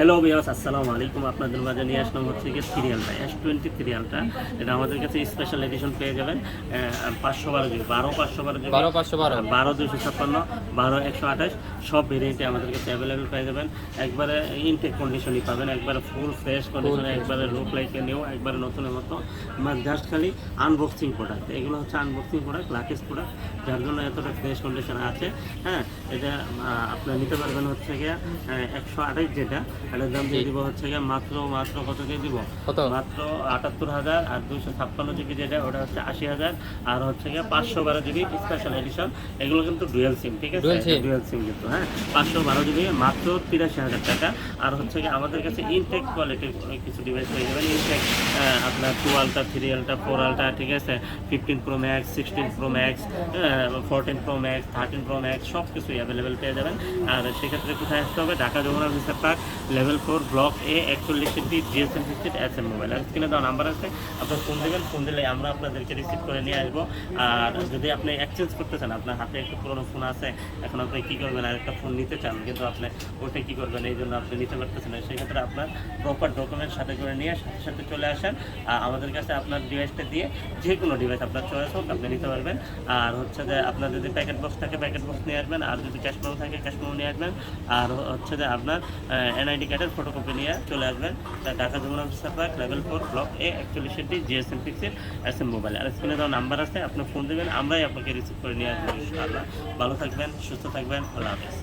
Hello viewers, আসসালামু আলাইকুম। আপনাদের মাঝে নিয়ে আসলাম হচ্ছে গিয়ে সিরিয়ালটা S20 সিরিয়ালটা। এটা আমাদের কাছে স্পেশাল এডিশন পেয়ে যাবেন 512 জিবি, 512 জিবি, 12 256, 128 সব ভেরিয়েন্টে আমাদের কাছে অ্যাভেলেবেল পেয়ে যাবেন। একবারে ইনটেক কন্ডিশনই পাবেন, একবারে ফুল ফ্রেশ কন্ডিশনে, একবারে লুক লাইক এ নিউ, একবারে নতুনের মতো। জাস্ট খালি আনবক্সিং প্রোডাক্ট, এগুলো হচ্ছে আনবক্সিং প্রোডাক্ট, লাকেজ প্রোডাক্ট, যার জন্য এতটা ফ্রেশ কন্ডিশনে আছে। হ্যাঁ, এটা আপনারা নিতে পারবেন হচ্ছে গিয়ে 128, যেটা এটার দাম দিয়ে দিব হচ্ছে গিয়ে মাত্র কত দিয়ে দিব, মাত্র 78,000। আর 256 জিবি যেটা, ওটা হচ্ছে 80,000। আর হচ্ছে গিয়ে 512 জিবি স্পেশাল এডিশন। এগুলো কিন্তু ডুয়েল সিম, ঠিক আছে, ডুয়েল সিম কিন্তু। হ্যাঁ, 512 জিবি মাত্র 83,000 টাকা। আর হচ্ছে গিয়ে আমাদের কাছে ইনটেক কোয়ালিটির কিছু ডিভাইস পেয়ে যাবেন। ইনটেক আপনার 2 আলট্রা, 3 আলট্রা, 4 আলট্রা, ঠিক আছে, 15 pro max, 16 pro max, 14 pro max, 13 pro max, সব কিছুই অ্যাভেলেবেল পেয়ে যাবেন। আর সেক্ষেত্রে কোথায় আসতে হবে? Dhaka Jamuna future park, level 4, block A, 41 GSM 60 SM mobile. আর স্ক্রিনে দেওয়া নাম্বার আছে, আপনার ফোন দেবেন, ফোন দিলে আমরা আপনাদেরকে রিসিভ করে নিয়ে আসবো। আর যদি আপনি এক্সচেঞ্জ করতে চান, আপনার হাতে একটু পুরোনো ফোন আছে, এখন আপনি কী করবেন, আরেকটা ফোন নিতে চান, কিন্তু আপনি ওটা কী করবেন, এই জন্য আপনি নিতে পারতেছেন না, সেক্ষেত্রে আপনার প্রপার ডকুমেন্ট সাথে করে নিয়ে সাথে চলে আসেন আমাদের কাছে। আপনার ডিভাইসটা দিয়ে যে কোনো ডিভাইস আপনার চয়েস হোক আপনি নিতে পারবেন। আর হচ্ছে যে আপনার যদি প্যাকেট বক্স থাকে প্যাকেট বক্স নিয়ে আসবেন, আর যদি ক্যাশ মেমো থাকে ক্যাশ মেমো নিয়ে আসবেন। আর হচ্ছে যে আপনার NID কার্ডের ফটোকপি নিয়ে চলে আসবেন Dhaka Jamuna future park, level 4, block A, 41 GSM 60 SM mobile. আর স্ক্রিনে দেওয়া নাম্বার আছে, আপনি ফোন দেবেন, আমরাই আপনাকে রিসিভ করে নিয়ে আসবো ইনশাআল্লাহ। ভালো থাকবেন, সুস্থ থাকবেন, আল্লাহ হাফেজ।